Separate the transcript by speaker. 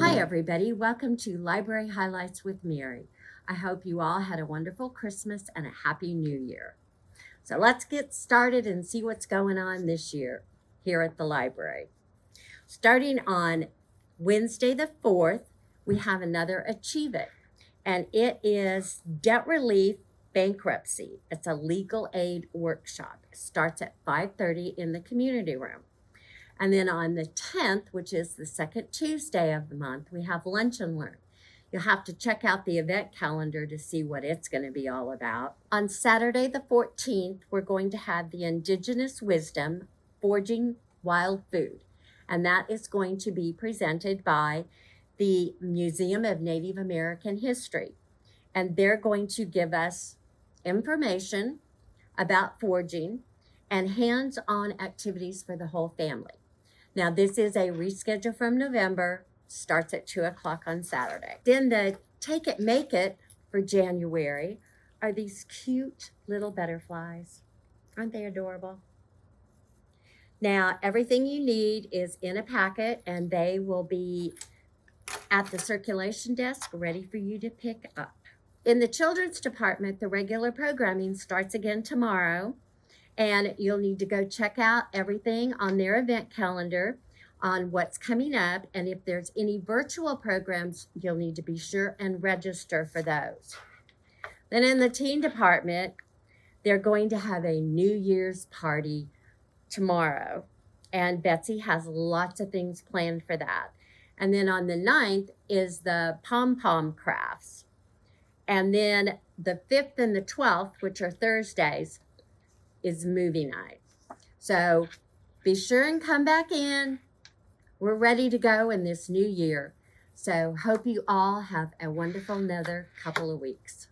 Speaker 1: Hi, everybody. Welcome to Library Highlights with Mary. I hope you all had a wonderful Christmas and a happy new year. So let's get started and see what's going on this year here at the library. Starting on Wednesday the 4th, we have another Achieve It, and it is Debt Relief Bankruptcy. It's a legal aid workshop. It starts at 5:30 in the community room. And then on the 10th, which is the second Tuesday of the month, we have Lunch and Learn. You'll have to check out the event calendar to see what it's going to be all about. On Saturday, the 14th, we're going to have the Indigenous Wisdom Forging Wild Food. And that is going to be presented by the Museum of Native American History. And they're going to give us information about forging and hands-on activities for the whole family. Now, this is a reschedule from November, starts at 2 o'clock on Saturday. Then the Take It, Make It for January are these cute little butterflies. Aren't they adorable? Now, everything you need is in a packet, and they will be at the circulation desk ready for you to pick up. In the children's department, the regular programming starts again tomorrow. And you'll need to go check out everything on their event calendar on what's coming up. And if there's any virtual programs, you'll need to be sure and register for those. Then in the teen department, they're going to have a New Year's party tomorrow. And Betsy has lots of things planned for that. And then on the 9th is the pom-pom crafts. And then the 5th and the 12th, which are Thursdays, is movie night. So be sure and come back in. We're ready to go in this new year. So hope you all have a wonderful another couple of weeks.